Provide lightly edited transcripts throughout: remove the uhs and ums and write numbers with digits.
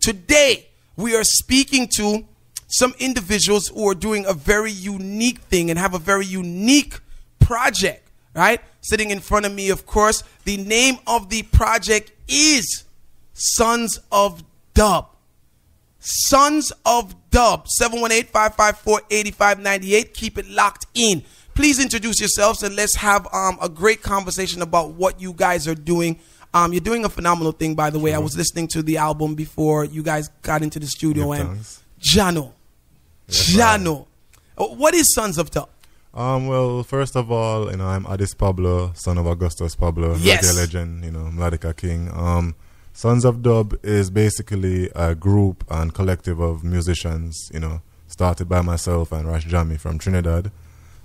Today, we are speaking to some individuals who are doing a very unique thing and have a very unique project, right? Sitting in front of me, of course, the name of the project is Sons of Dub. Sons of Dub, 718-554-8598. Keep it locked in. Please introduce yourselves and let's have a great conversation about what you guys are doing. You're doing a phenomenal thing, by the way. I was listening to the album before you guys got into the studio. And Jano. Jano. What is Sons of Dub? Well, first of all, I'm Pablo, son of Augustus Pablo, reggae legend, Melodica King. Sons of Dub is basically a group and collective of musicians, started by myself and Rash Jammy from Trinidad,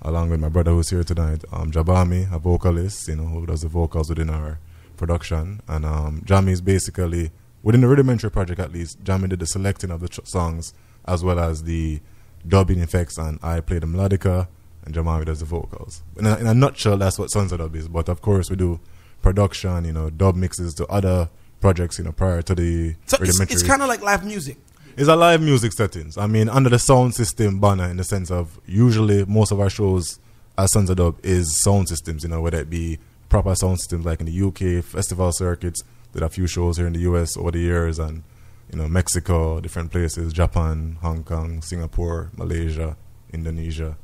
along with my brother who's here tonight, Jabami, a vocalist, who does the vocals within our production. And Jammy is basically, within the rudimentary project at least, Jammy did the selecting of the songs as well as the dubbing effects, and I play the melodica and Jamami does the vocals. In a nutshell, that's what Sons of Dub is. But of course, we do production, dub mixes to other projects, prior to the rudimentary. It's kind of like live music. It's a live music settings. Under the sound system banner, in the sense of usually most of our shows as Sons of Dub is sound systems, whether it be proper sound systems like in the UK, festival circuits. Did a few shows here in the US over the years, and Mexico, different places, Japan, Hong Kong, Singapore, Malaysia, Indonesia.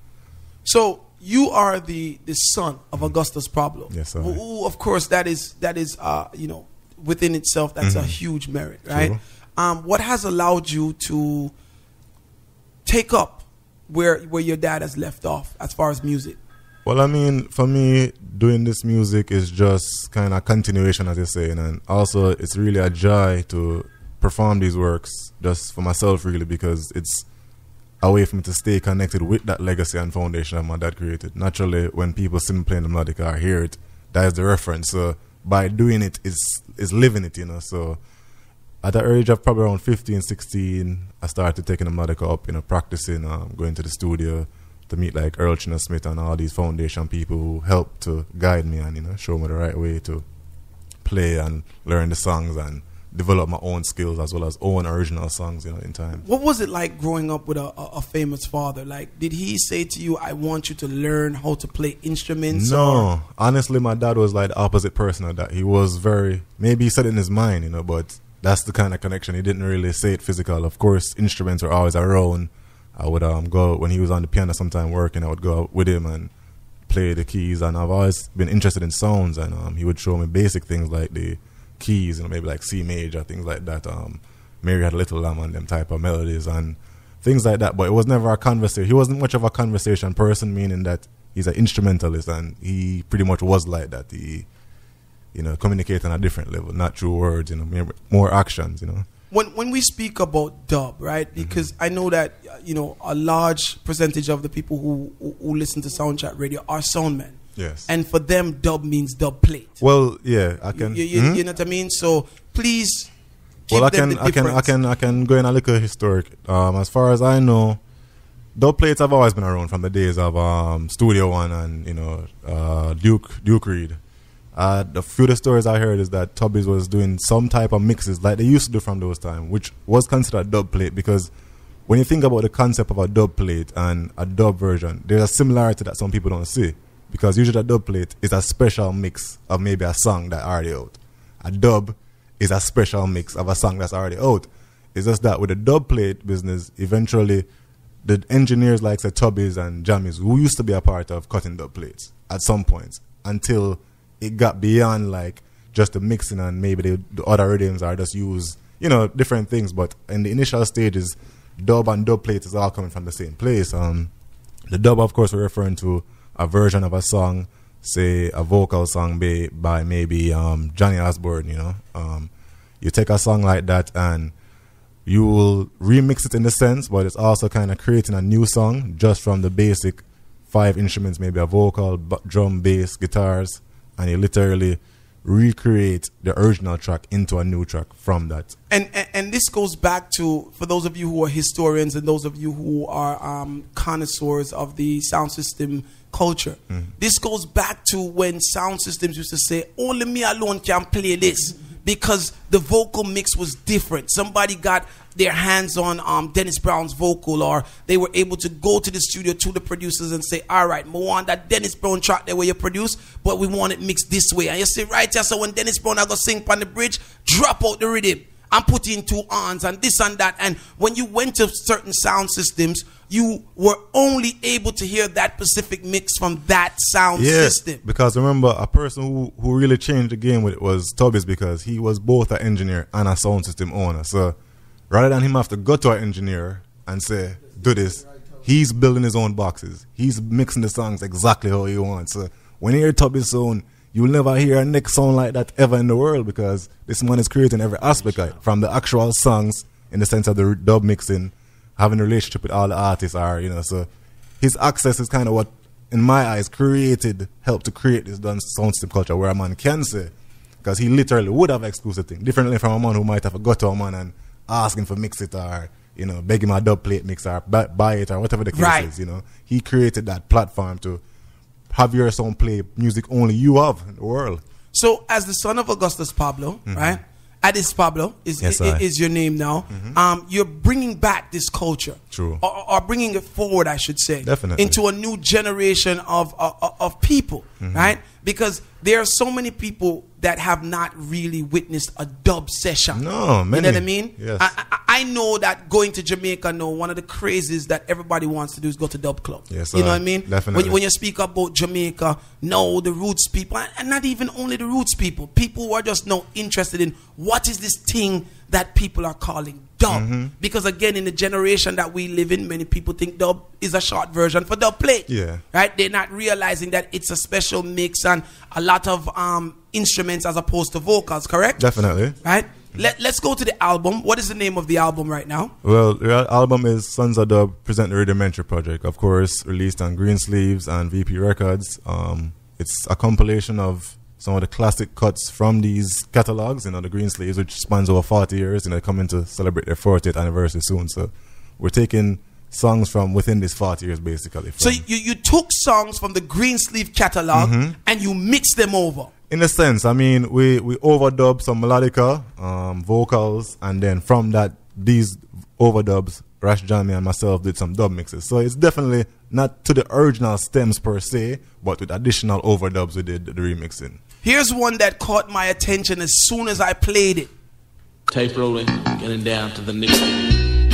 So you are the son of Augustus Pablo. Yes, sir. Who, of course, that is within itself, that's a huge merit, right? What has allowed you to take up where your dad has left off as far as music? Well, for me, doing this music is just kind of continuation, as you're saying, and also it's really a joy to perform these works just for myself, really, because it's a way for me to stay connected with that legacy and foundation that my dad created. Naturally, when people see me playing the melodica or hear it, that is the reference. So by doing it is living it, So at the age of probably around 15, 16, I started taking the melodica up, practicing, going to the studio to meet like Earl Chinna Smith and all these foundation people who helped to guide me and, show me the right way to play and learn the songs and develop my own skills as well as own original songs, in time. What was it like growing up with a famous father? Like, did he say to you, I want you to learn how to play instruments? No. Honestly, my dad was like the opposite person of that. He was maybe he said it in his mind, but that's the kind of connection. He didn't really say it physical. Of course, instruments were always around. I would go, when he was on the piano sometime working, I would go out with him and play the keys. And I've always been interested in sounds, and he would show me basic things like the keys, maybe like C major, things like that. Mary Had a Little Lamb and them type of melodies and things like that. But it was never a conversation. He wasn't much of a conversation person, meaning that he's an instrumentalist, and he pretty much was like that. He, communicate on a different level, not through words, more actions, When we speak about dub, right? Because I know that a large percentage of the people who listen to Soundchat Radio are soundmen. Yes. And for them, dub means dub plate. Well, yeah, I can. You know what I mean? So please. Well, I can go in a little historic. As far as I know, dub plates have always been around from the days of Studio One and Duke Reed. The few of the stories I heard is that Tubbies was doing some type of mixes like they used to do from those times, which was considered dub plate, because when you think about the concept of a dub plate and a dub version, there's a similarity that some people don't see, because usually a dub plate is a special mix of maybe a song that's already out. A dub is a special mix of a song that's already out. It's just that with the dub plate business, eventually the engineers like say Tubbies and Jammies, who used to be a part of cutting dub plates at some points, until it got beyond like just the mixing and maybe the other rhythms are just use, different things. But in the initial stages, dub and dub plate is all coming from the same place. The dub, of course, we're referring to a version of a song, say a vocal song by maybe Johnny Osborne, you take a song like that and you will remix it in the sense, but it's also kind of creating a new song just from the basic 5 instruments, maybe a vocal, drum, bass, guitars, and you literally recreate the original track into a new track from that. And this goes back to, for those of you who are historians and those of you who are connoisseurs of the sound system culture, this goes back to when sound systems used to say, only me alone can play this. because the vocal mix was different. Somebody got their hands on Dennis Brown's vocal, or they were able to go to the studio to the producers and say, all right, we want that Dennis Brown track there where you produce, but we want it mixed this way. And you say, right here, so when Dennis Brown I go sing on the bridge, drop out the rhythm and put in 2 ons and this and that. And when you went to certain sound systems, you were only able to hear that specific mix from that sound system. Because remember, a person who really changed the game with it was Tobias, because he was both an engineer and a sound system owner. So rather than him have to go to an engineer and say, do this, he's building his own boxes. He's mixing the songs exactly how he wants. So when you hear Tobias' sound, you'll never hear a next sound like that ever in the world, because this man is creating every aspect of it, from the actual songs in the sense of the dub mixing, having a relationship with all the artists are, so his access is kind of what, in my eyes, helped to create this dance sound system culture where a man can say, because he literally would have exclusive thing, differently from a man who might have got to a man and ask him for mix it, or, beg him a dub plate mix, or buy it, or whatever the case is, He created that platform to have your song play music only you have in the world. So, as the son of Augustus Pablo, right? Addis Pablo is your name now. You're bringing back this culture. True. Or bringing it forward, I should say. Definitely. Into a new generation of people, right? Because there are so many people that have not really witnessed a dub session. No, many. You know what I mean? Yes. I know that going to Jamaica, one of the crazes that everybody wants to do is go to dub club. Yes, you know what I mean? Definitely. When you speak about Jamaica, the roots people, and not even only the roots people who are just now interested in what is this thing that people are calling dub. Because again, in the generation that we live in, many people think dub is a short version for dub plate. Yeah. Right? They're not realizing that it's a special mix and a lot of instruments as opposed to vocals, correct? Definitely. Right? Let's go to the album. What is the name of the album right now? Well, the album is Sons of Dub Present the Rudimentary Project. Of course, released on Green Sleeves and VP Records. It's a compilation of some of the classic cuts from these catalogs, the Green Sleeves, which spans over 40 years, and they're coming to celebrate their 40th anniversary soon. So we're taking songs from within these 40 years, basically. So you took songs from the Green Sleeve catalog and you mixed them over. In a sense, I mean, we overdubbed some melodica, vocals, and then from that, these overdubs, Rash Jamie and myself did some dub mixes. So it's definitely not to the original stems per se, but with additional overdubs we did the remixing. Here's one that caught my attention as soon as I played it. Tape rolling, getting down to the next thing.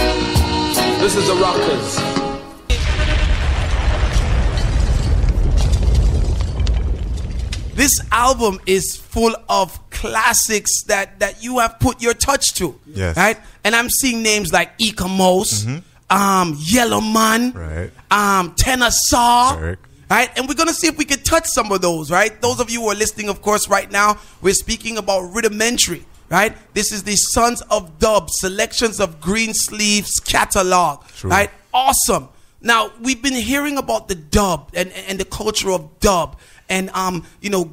This is the Rockers. This album is full of classics that you have put your touch to. Yes. Right? And I'm seeing names like Ecamos, Yellow Man, right. Tenor Saw. Correct. Right? And we're going to see if we can touch some of those, right? Those of you who are listening, of course, right now, we're speaking about Rudimentary, right? This is the Sons of Dub, Selections of Green Sleeves catalog, True. Right? Awesome. Now, we've been hearing about the dub and the culture of dub. And,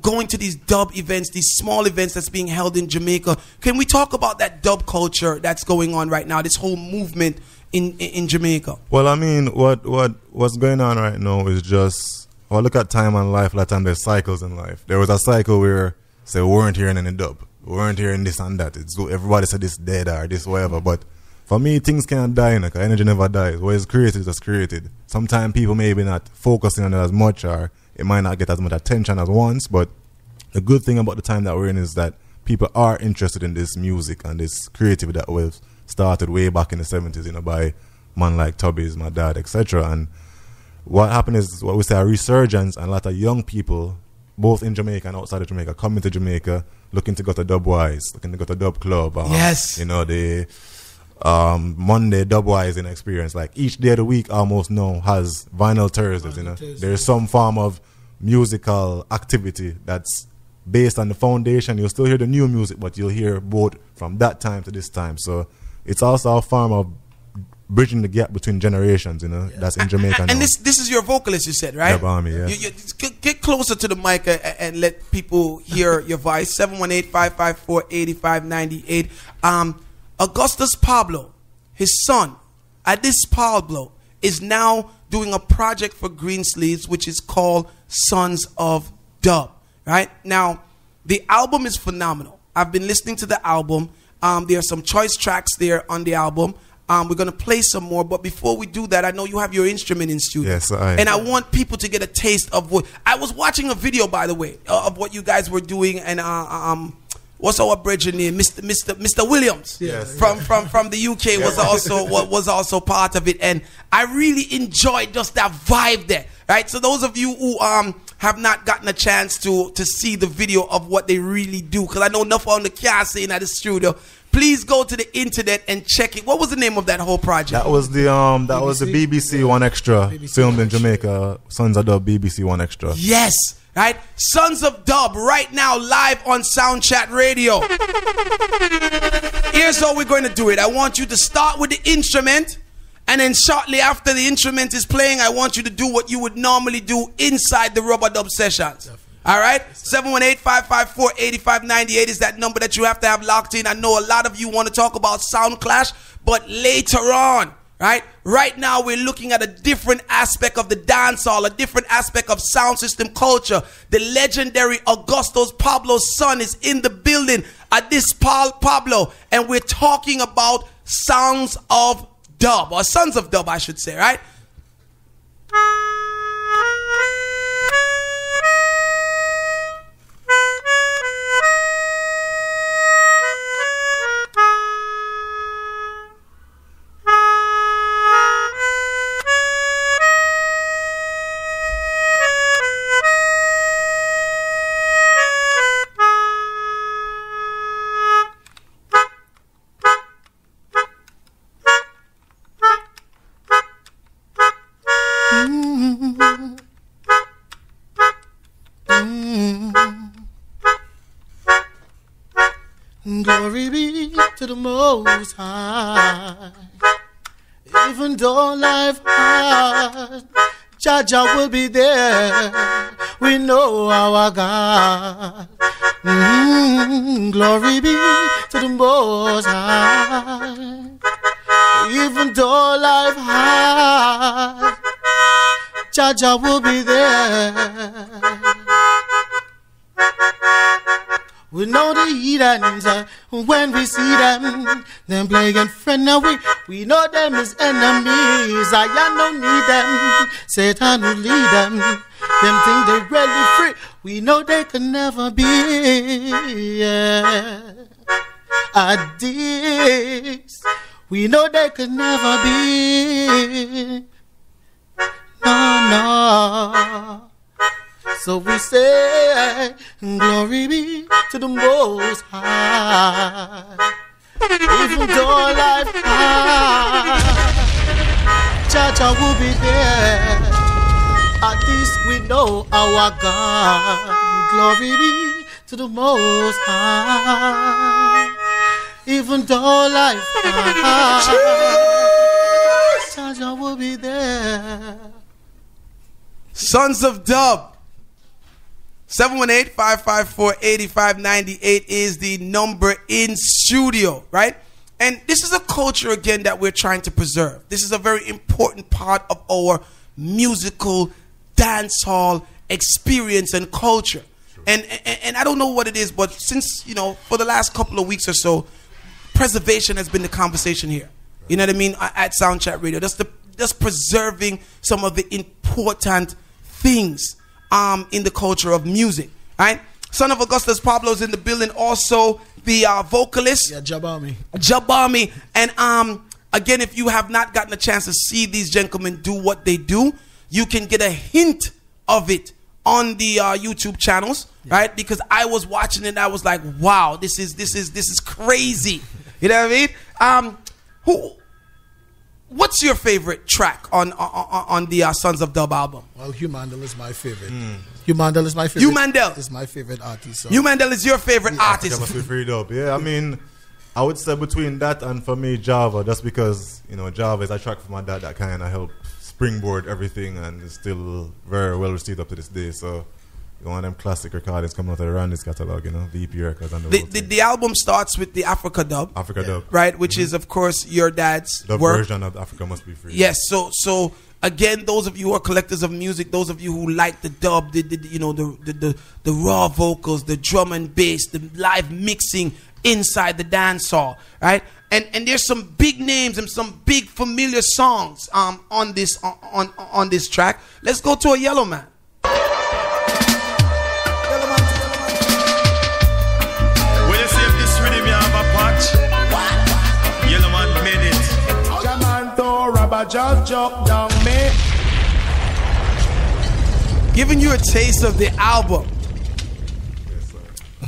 going to these dub events, these small events that's being held in Jamaica. Can we talk about that dub culture that's going on right now, this whole movement in Jamaica? Well, I mean, what's going on right now is just, look at time and life. A lot of time there's cycles in life. There was a cycle where, say, we weren't hearing any dub. We weren't hearing this and that. Everybody said this dead or this whatever. But for me, things can't die, because energy never dies. What is created is created. Sometimes people maybe not focusing on it as much, or it might not get as much attention as once, but the good thing about the time that we're in is that people are interested in this music and this creativity that was started way back in the 70s, by man like Tubby's, my dad, etc. And what happened is what we say a resurgence, and a lot of young people, both in Jamaica and outside of Jamaica, coming to Jamaica looking to go to Dubwise, looking to go to Dub Club. Yes. The Monday Dubwise in experience. Like each day of the week almost now has Vinyl Thursdays, There's some form of musical activity that's based on the foundation. You'll still hear the new music, but you'll hear both from that time to this time. So it's also a form of bridging the gap between generations, that's in Jamaica. And this is your vocalist, you said, right? Yeah. You get closer to the mic and let people hear your voice. 718-554-8598. Augustus Pablo, his son, Addis Pablo, is now doing a project for Green Sleeves, which is called Sons of Dub. Right? Now, the album is phenomenal. I've been listening to the album. There are some choice tracks there on the album. We're going to play some more. But before we do that, I know you have your instrument in studio. Yes, and I want people to get a taste of what... I was watching a video, by the way, of what you guys were doing. And what's our bridge name? Mr. Williams, yes, from the UK was also part of it. And I really enjoyed just that vibe there. Right? So those of you who have not gotten a chance to see the video of what they really do, because I know enough on the car saying at the studio, please go to the internet and check it. What was the name of that whole project? That was the BBC One Extra, filmed in Jamaica. Sons of Dub, BBC One Extra. Yes, right. Sons of Dub, right now live on Soundchat Radio. Here's how we're going to do it. I want you to start with the instrument, and then shortly after the instrument is playing, I want you to do what you would normally do inside the Rubber Dub sessions. Definitely. All right, 718-554-8598 is that number that you have to have locked in. I know a lot of you want to talk about sound clash, but later on, right? Right now, we're looking at a different aspect of the dancehall, a different aspect of sound system culture. The legendary Augustus, Pablo's son, is in the building at this Pablo, and we're talking about sounds of dub, or sons of dub, I should say, right? Glory be to the Most High. Even though life hard, Jaja will be there. We know our God. Glory be to the Most High. Even though life hard, Jaja will be there. We know the heathens when we see them playing friend now we know them as enemies. I don't need them. Satan will lead them. Them think they really free. We know they can never be addicts. We know they can never be. No. So we say, glory be to the Most High. Even though life hard, Jaja will be there. At least we know our God. Glory be to the Most High. Even though life hard, Jaja will be there. Sons of Dub. 718-554-8598 is the number in studio, right? And this is a culture, again, that we're trying to preserve. This is a very important part of our musical dancehall experience and culture. Sure. And I don't know what it is, but since, for the last couple of weeks or so, preservation has been the conversation here. You know what I mean? At Soundchat Radio. Just preserving some of the important things in the culture of music, right? Son of Augustus, Pablo's in the building. Also, the vocalist. Yeah, Jabami. And again, if you have not gotten a chance to see these gentlemen do what they do, you can get a hint of it on the YouTube channels, right? Because I was watching it and I was like, wow, this is crazy. You know what I mean? What's your favorite track on the Sons of Dub album? Well, Hugh Mandel is my favorite. Hugh Mandel is my favorite. Hugh Mandel is my favorite artist. So. Hugh Mandel is your favorite artist. Must be pretty dope. Yeah, I mean, I would say between that and for me Java, just because Java is a track from my dad that kind of helped springboard everything and is still very well received up to this day. So one of them classic recordings coming out around this catalog, the EP records and the album starts with the Africa Dub. Dub. Right, which is of course your dad's the work. Version of Africa Must Be Free. Yes, so Again, those of you who are collectors of music, those of you who like the dub, the raw vocals, the drum and bass, the live mixing inside the dance hall, right? And there's some big names and some big familiar songs on this track. Let's go to a Yellow Man. When you see if this rhythm you have a patch, Yellow Man made it. Jamanto rubber just jump down me. Giving you a taste of the album.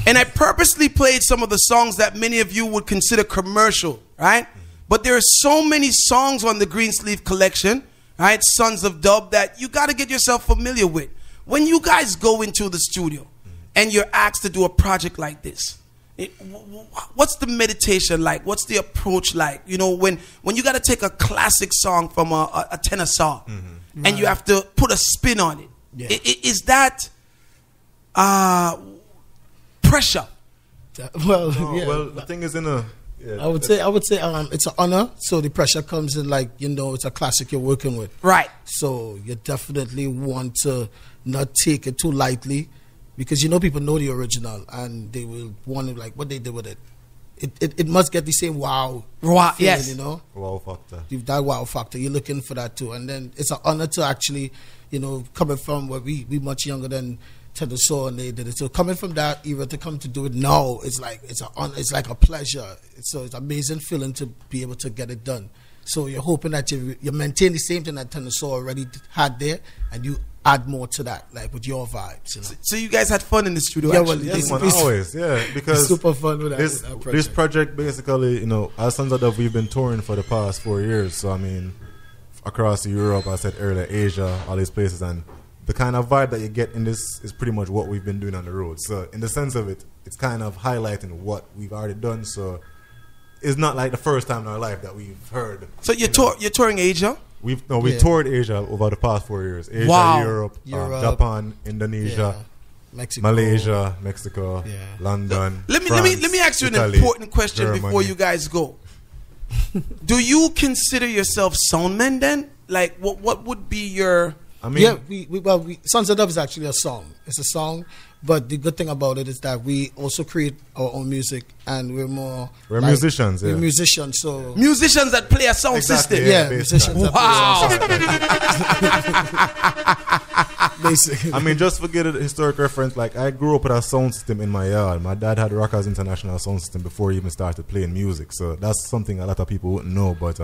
And I purposely played some of the songs that many of you would consider commercial, right? But there are so many songs on the Greensleeve collection, right? Sons of Dub, that you got to get yourself familiar with. When you guys go into the studio and you're asked to do a project like this, what's the meditation like? What's the approach like? You know, when you got to take a classic song from a tenor saw and you have to put a spin on it. Yeah. Is that pressure? Well, well, the thing is I would say it's an honor. So the pressure comes in, like, you know, it's a classic you're working with, right? So you definitely want to not take it too lightly, because you know people know the original and they will want to, like, what they did with it. It must get the same wow feeling, yes, you know, wow factor. That wow factor, you're looking for that too. And then it's an honor to actually, you know, coming from where we much younger than Tenor Saw and they did it. So coming from that era to come to do it now, it's like it's like a pleasure. It's amazing feeling to be able to get it done. So you're hoping that you maintain the same thing that Tenor Saw already had there, and you add more to that, like with your vibes. You know? So you guys had fun in the studio? Yeah, actually. well, yes, man, always, yeah, because super fun with this project basically, you know, as Sons of Dub, we've been touring for the past 4 years. So I mean, across Europe, I said earlier, Asia, all these places, and the kind of vibe that you get in this is pretty much what we've been doing on the road. So in the sense of it, it's kind of highlighting what we've already done. So it's not like the first time in our life that we've heard. So you're touring Asia? We toured Asia over the past 4 years. Asia, wow. Europe, Japan, Indonesia, Mexico, Malaysia, Mexico, London. Let me ask you Italy, an important question Germany. before you guys go. Do you consider yourself soundmen then? Like, what would be your... I mean, yeah, we Sons of Dub is actually a song. It's a song, but the good thing about it is that we also create our own music, and we're musicians. Yeah. We're musicians, so musicians that play a sound system. Yeah, musicians. Wow. That play a sound system. Basically. I mean, just forget a historic reference. Like, I grew up with a sound system in my yard. My dad had Rockers International sound system before he even started playing music. So that's something a lot of people wouldn't know, but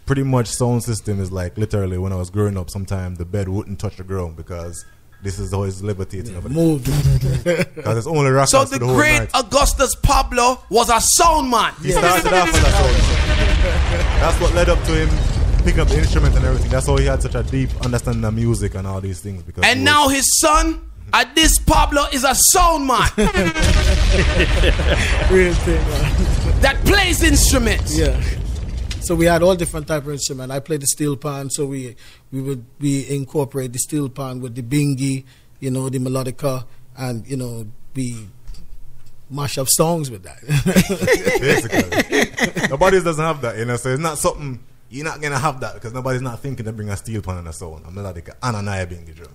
pretty much sound system is like literally when I was growing up, sometimes the bed wouldn't touch the ground because this is always levitating. Moved. Because it's only rockers. So the great night. Augustus Pablo was a sound man. He started off as a sound man. That's what led up to him picking up the instrument and everything. That's how he had such a deep understanding of music and all these things. Because and now his son, this Pablo, is a sound man. Real thing, man. That plays instruments. Yeah. So we had all different type of instruments. I played the steel pan, so we incorporate the steel pan with the bingi, you know, the melodica, and you know, we mash up songs with that. Basically, nobody doesn't have that, you know. So it's not something you're not gonna have that because nobody's not thinking to bring a steel pan and a sound, a melodica, and an air bingi drum.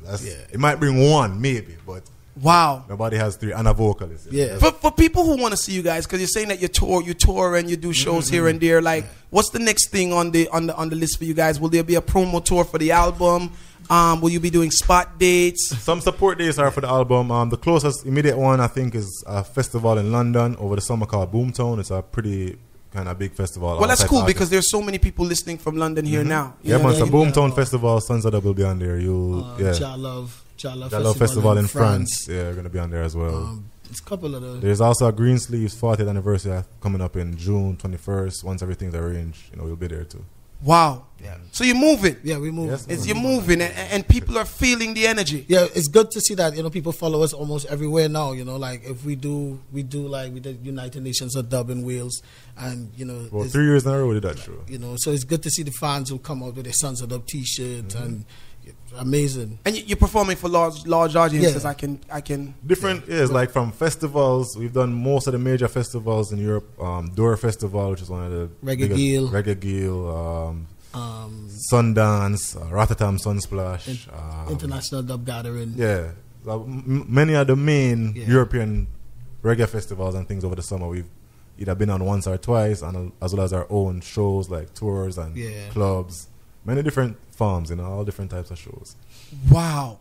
It might bring one maybe, but. Wow. Nobody has three and a vocalist. Yeah. For people who want to see you guys, because you're saying that you tour and you do shows here and there. Like, what's the next thing on the list for you guys? Will there be a promo tour for the album? Will you be doing spot dates? Some support dates are for the album. The closest immediate one I think is a festival in London over the summer called Boomtown. It's a pretty kind of big festival. Well, that's cool because there's so many people listening from London here now. Yeah, man. So Boomtown Festival, Sons of Dub will be on there. Love Festival in France. Yeah, we're going to be on there as well. It's a couple of the... There's also a Greensleeves 40th anniversary coming up in June 21st. Once everything's arranged, you know, we'll be there too. Wow. Yeah. So you're moving. Yeah, we're moving. Yes, you're moving and people are feeling the energy. Yeah, it's good to see that, you know, people follow us almost everywhere now, you know, like if we do like we did United Nations of Dub in Wales and, you know. Well, 3 years in a row we did that show. You know, so it's good to see the fans who come out with their Sons of Dub t-shirts and amazing. And you're performing for large audiences. Yeah. I can different like from festivals. We've done most of the major festivals in Europe. Door Festival, which is one of the Reggae Geel, Sundance, Rotterdam Sunsplash, International Dub Gathering. Yeah, many of the main European reggae festivals and things over the summer we've either been on once or twice, and as well as our own shows like tours and clubs, many different forms, all different types of shows. Wow.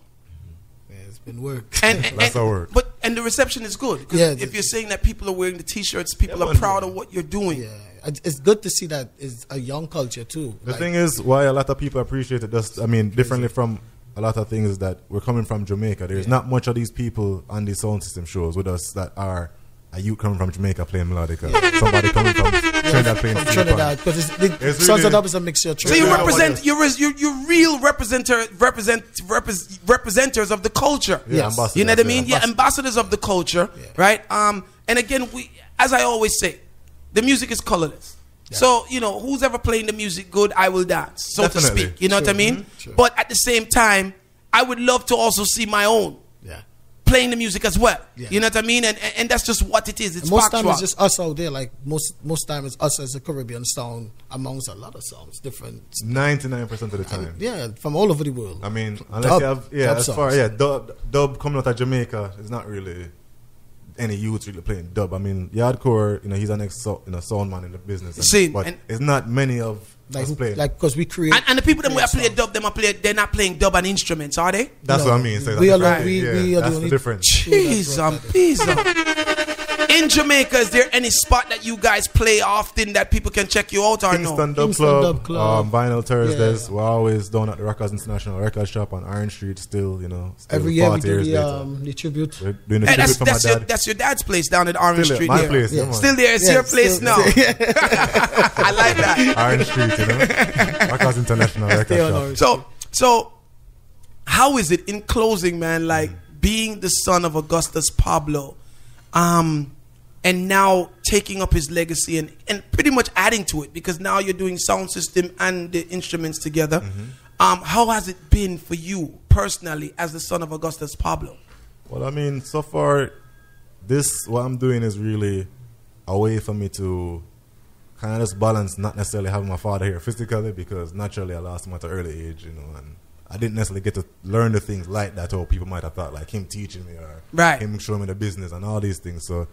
It's been work. That's our work. And the reception is good. Because if you're saying that people are wearing the T-shirts, people are proud of what you're doing. Yeah, it's good to see that it's a young culture too. The thing is, why a lot of people appreciate it, differently from a lot of things, is that we're coming from Jamaica. There's not much of these people on these sound system shows with us that are a youth coming from Jamaica playing melodica. Somebody coming from Trinidad playing Trinidad, because Sons of Dub is a mixture of Trinidad. So you represent, you're real representers of the culture. Yeah, you know what I mean? Yeah, ambassadors of the culture, right? And again, as I always say, the music is colorless. Yeah. So, who's ever playing the music good, I will dance, so to speak. You know what I mean? Sure. But at the same time, I would love to also see my own playing the music as well. Yeah. You know what I mean? And that's just what it is. It's most time it's just us out there. Like most time it's us as a Caribbean sound amongst a lot of sounds, different. 99% of the time. From all over the world. I mean, unless you have dub coming out of Jamaica is not really any youth really playing dub. I mean, Yardcore, he's an sound man in the business. But it's not many of us playing. Like, because we create. And the people that play dub, they're not playing dub and instruments, are they? That's what I mean. So we are that's the difference. Jeez, in Jamaica, is there any spot that you guys play often that people can check you out or Kingston no? Dub Club. Vinyl Thursdays. We're always down at the Rockers International Record Shop on Orange Street still, Every year we do the tribute. We're doing the tribute for my dad. That's your dad's place down at Orange Street. My place. Yeah. Still there. It's your place now. I like that. Orange Street, Rockers International Record Shop. So, how is it, in closing, man, like being the son of Augustus Pablo, and now taking up his legacy and pretty much adding to it, because now you're doing sound system and the instruments together. How has it been for you personally as the son of Augustus Pablo? Well, I mean, so far, what I'm doing is really a way for me to kind of just balance, not necessarily having my father here physically, because naturally I lost him at an early age, and I didn't necessarily get to learn the things like that, or people might have thought, like him teaching me or him showing me the business and all these things. So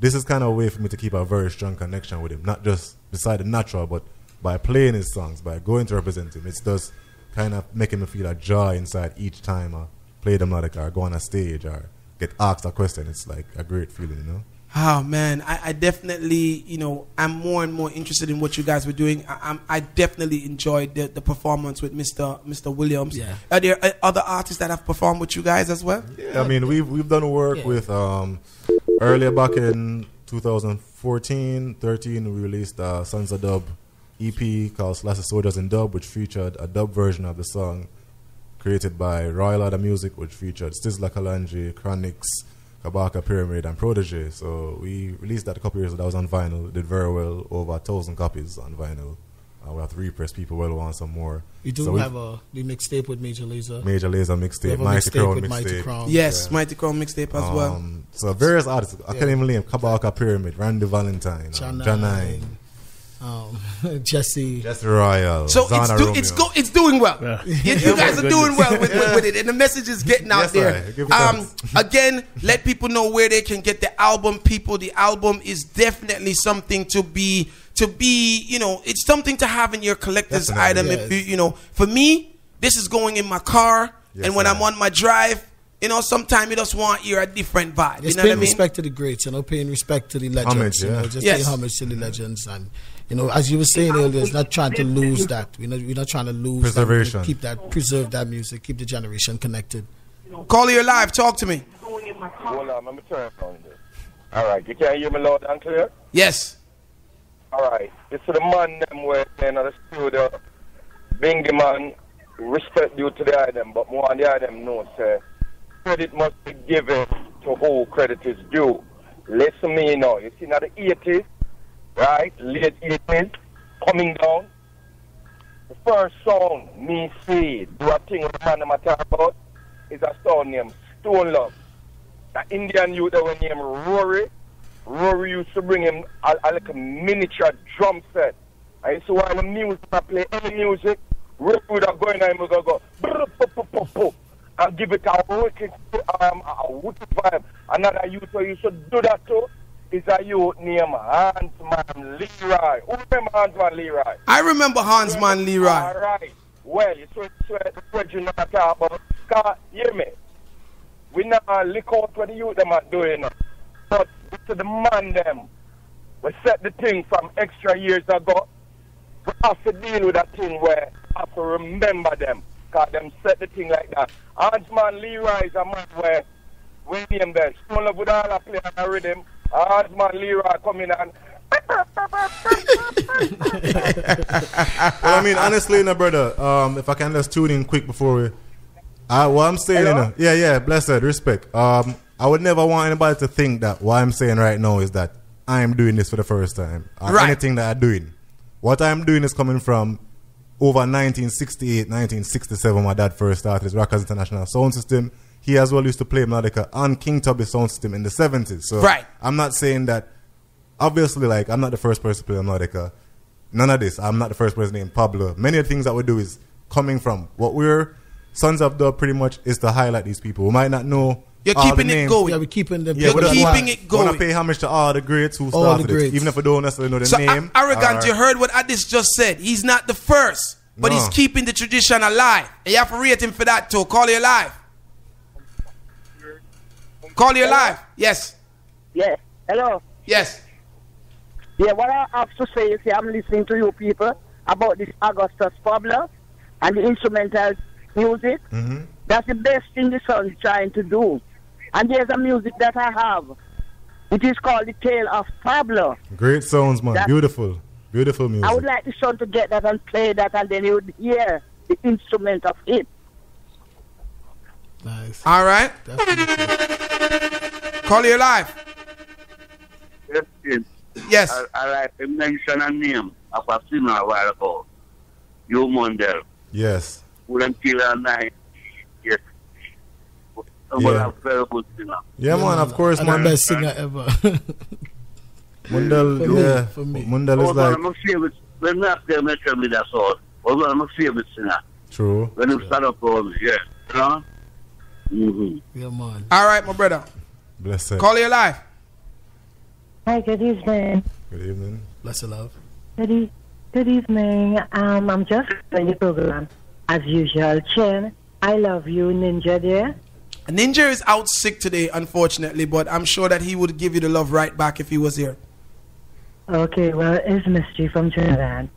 this is kind of a way for me to keep a very strong connection with him, not just beside the natural, but by playing his songs, by going to represent him. It's just kind of making me feel a joy inside each time I play the melodic or go on a stage or get asked a question. It's like a great feeling, Oh man, I definitely, I'm more and more interested in what you guys were doing. I definitely enjoyed the performance with Mr. Williams. Yeah. Are there other artists that have performed with you guys as well? Yeah, I mean, we've done work with earlier back in 2014, 13, we released Sons of Dub EP called Slash Soldiers in Dub, which featured a dub version of the song created by Royal Other Music, which featured Stizzla Kalanji, Chronix, Kabaka Pyramid, and Protege. So we released that a couple years ago. That was on vinyl. It did very well, over 1,000 copies on vinyl. We have to repress. People will want some more. You do have the mixtape with Major Lazer. Major Lazer mixtape. Mighty Crown mixtape. Yes, Mighty Crown mixtape as well. So various artists. I can't even name. Kabaka Pyramid, Randy Valentine, Janine. Jesse Royal. So it's doing well. Yeah. You guys are doing well with it, and the message is getting out there. Again, let people know where they can get the album. People, the album is definitely something to be. It's something to have in your collector's item. Yes. If for me, this is going in my car, and when I'm on my drive. Sometimes you just want to hear a different vibe. It's paying respect to the greats, paying respect to the legends. Homage, paying homage to the legends. And, as you were saying earlier, it's not trying to lose that. We're not trying to lose preservation. Preserve that music, keep the generation connected. Caller, you're live. Talk to me. Hold on, let me turn on this. All right, you can hear me loud and clear? Yes. All right, it's the man them where in the studio. Bingy man, respect due to the item, but more on the item knows, credit must be given to who credit is due. Listen me now. You see now the 80s, right? Late 80s, coming down. The first song me see, do a thing with the man I'm talking about, is a song named Stone Love. The Indian youth that was named Rory. Rory used to bring him a like a miniature drum set I see while the music, I play any music, record are going on, we go, and give it a wicked vibe. Another youth who used to do that too is a youth named Hansman Leroy. Who remember Hansman Leroy? I remember Hansman Leroy. All right. Well, it's what you not talk about. Because, hear me, we not look out what the youth them are doing. But to the man them, we set the thing from extra years ago. We have to deal with that thing where we have to remember them. Because them set the thing like that. Hansman Leroy is a man where we name there. Small up with all the play on the rhythm. Hansman Leroy come in and... Well, I mean, honestly, brother, if I can just tune in quick before we... what I'm saying, yeah, blessed, respect. I would never want anybody to think that what I'm saying right now is that I'm doing this for the first time. Or anything that I'm doing. What I'm doing is coming from over 1968, 1967, my dad first started his Rockers International Sound System. He as well used to play melodica on King Tubby Sound System in the 70s. So I'm not saying that, obviously, like, I'm not the first person to play melodica. None of this. I'm not the first person named Pablo. Many of the things that we do is coming from what we're Sons of Dub pretty much is to highlight these people. We might not know. You're keeping it going. Yeah, we're keeping them. You're keeping it going. We want to pay homage to all the greats who started it, even if we don't necessarily know the name. Arrogant, you heard what Addis just said. He's not the first, but he's keeping the tradition alive. And you have to rate him for that too. Call you live. Call you live. Yes. Yes. Hello. Yes. Yeah, what I have to say is I'm listening to you people about this Augustus Pablo and the instrumental music. That's the best thing the son is trying to do. And there's a music that I have. It is called The Tale of Pablo. Great sounds, man. Beautiful. Beautiful music. I would like the son to get that and play that, and then you would hear the instrument of it. Nice. All right. Call you live. Yes, kid. Yes. I like to mention a name of a singer a while ago. You Mundell. Yes. Wouldn't kill a night. Yes. A very good singer. Yeah, man, of course, man. The best singer ever. Mundell, for me. Mundell is like... One of my favorites. When I play Metro with that song, was one of my favorite singers. True. When he started calling me, yeah. You know? Yeah, man. All right, my brother. Bless it. Call you live. Hi, good evening. Good evening. Bless you, love. Good evening. I'm just on the program as usual. Chin, I love you, Ninja there. Ninja is out sick today, unfortunately, but I'm sure that he would give you the love right back if he was here. Okay, well, it's Mystery from Trinidad.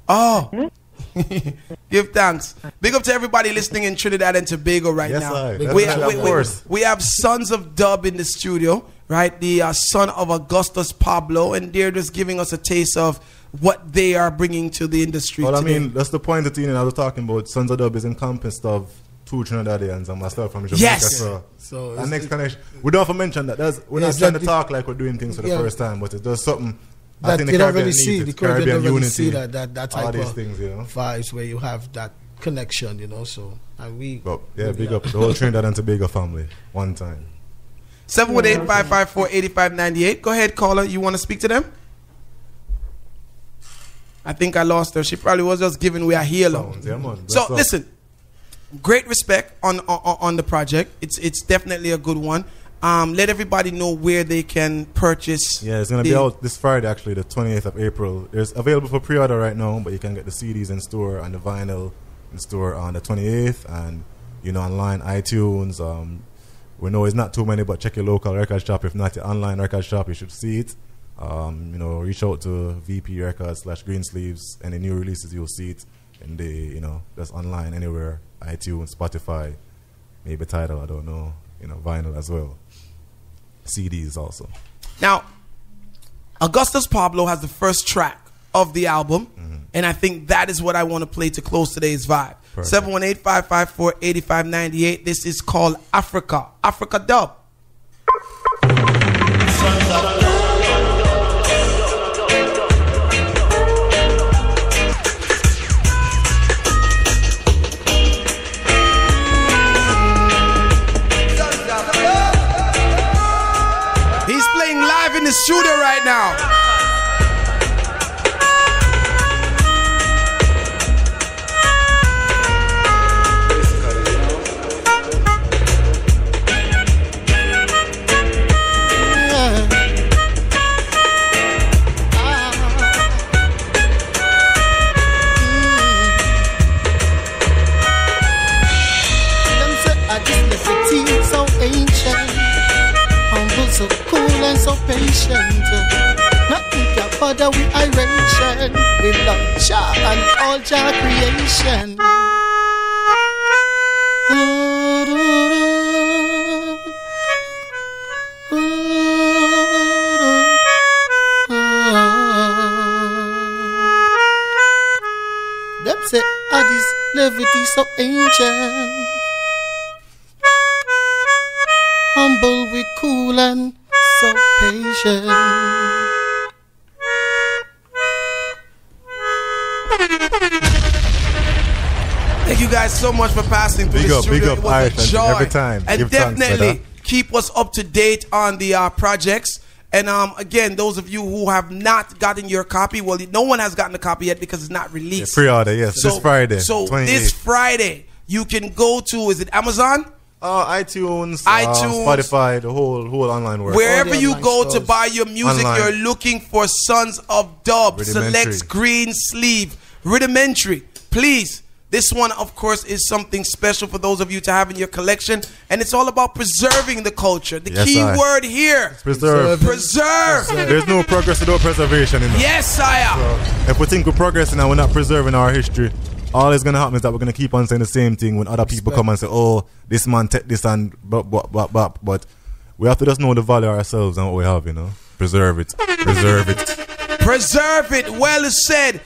Oh. Give thanks. Big up to everybody listening in Trinidad and Tobago right now. We have Sons of Dub in the studio, right? The son of Augustus Pablo, and they're just giving us a taste of what they are bringing to the industry Well, today. I mean, that's the point that I was talking about. Sons of Dub is encompassed of two Trinidadians and myself from Jamaica. Yes. So our next connection. We don't have to mention that. We're not trying to talk like we're doing things for the first time, but it's just something that I think you the don't Caribbean really see. needs. The Caribbean don't really unity, see that type all these of things, you know? vibes where you have that connection, you know. So and we, big up the whole Trinidad and Tobago family. One time. 718-554-8598. Go ahead, caller. You want to speak to them? I think I lost her. She probably was just giving we a healer. So listen, great respect on the project. It's definitely a good one. Let everybody know where they can purchase. Yeah, it's going to be out this Friday, actually, the 28th of April. It's available for pre-order right now, but you can get the CDs in store and the vinyl in store on the 28th, and online, iTunes. We know it's not too many, but check your local record shop. If not your online record shop, you should see it. Reach out to VP Records /Greensleeves. Any new releases, you'll see it in the just online anywhere, iTunes, Spotify, maybe Tidal, I don't know, vinyl as well. CDs also. Now, Augustus Pablo has the first track of the album, and I think that is what I want to play to close today's vibe. 718-554-8598. This is called Africa. Africa Dub. He's playing live in the studio right now. order we iration. We love Jah and all Jah creation. Them say, ah, this levity so ancient. Humble, we cool and so patient. Thank you guys so much for passing through the studio. Big up, Irish, every time. And definitely keep us up to date on the projects. And again, those of you who have not gotten your copy, well, no one has gotten a copy yet because it's not released. Yeah, pre-order, yes. So, this Friday. So this Friday, you can go to, is it Amazon? iTunes, Spotify, the whole online world. Wherever you go to buy your music, online. You're looking for Sons of Dub, Selects Green Sleeve, Rudimentary. Please. This one, of course, is something special for those of you to have in your collection. And it's all about preserving the culture. The key word here. Preserve. Preserve. There's no progress without preservation in that. Yes, sire. So, if we think we're progressing and we're not preserving our history, all that's going to happen is that we're going to keep on saying the same thing when other people come and say, oh, this man take this and but we have to just know the value of ourselves and what we have, you know. Preserve it. Preserve it. Preserve it. Well said.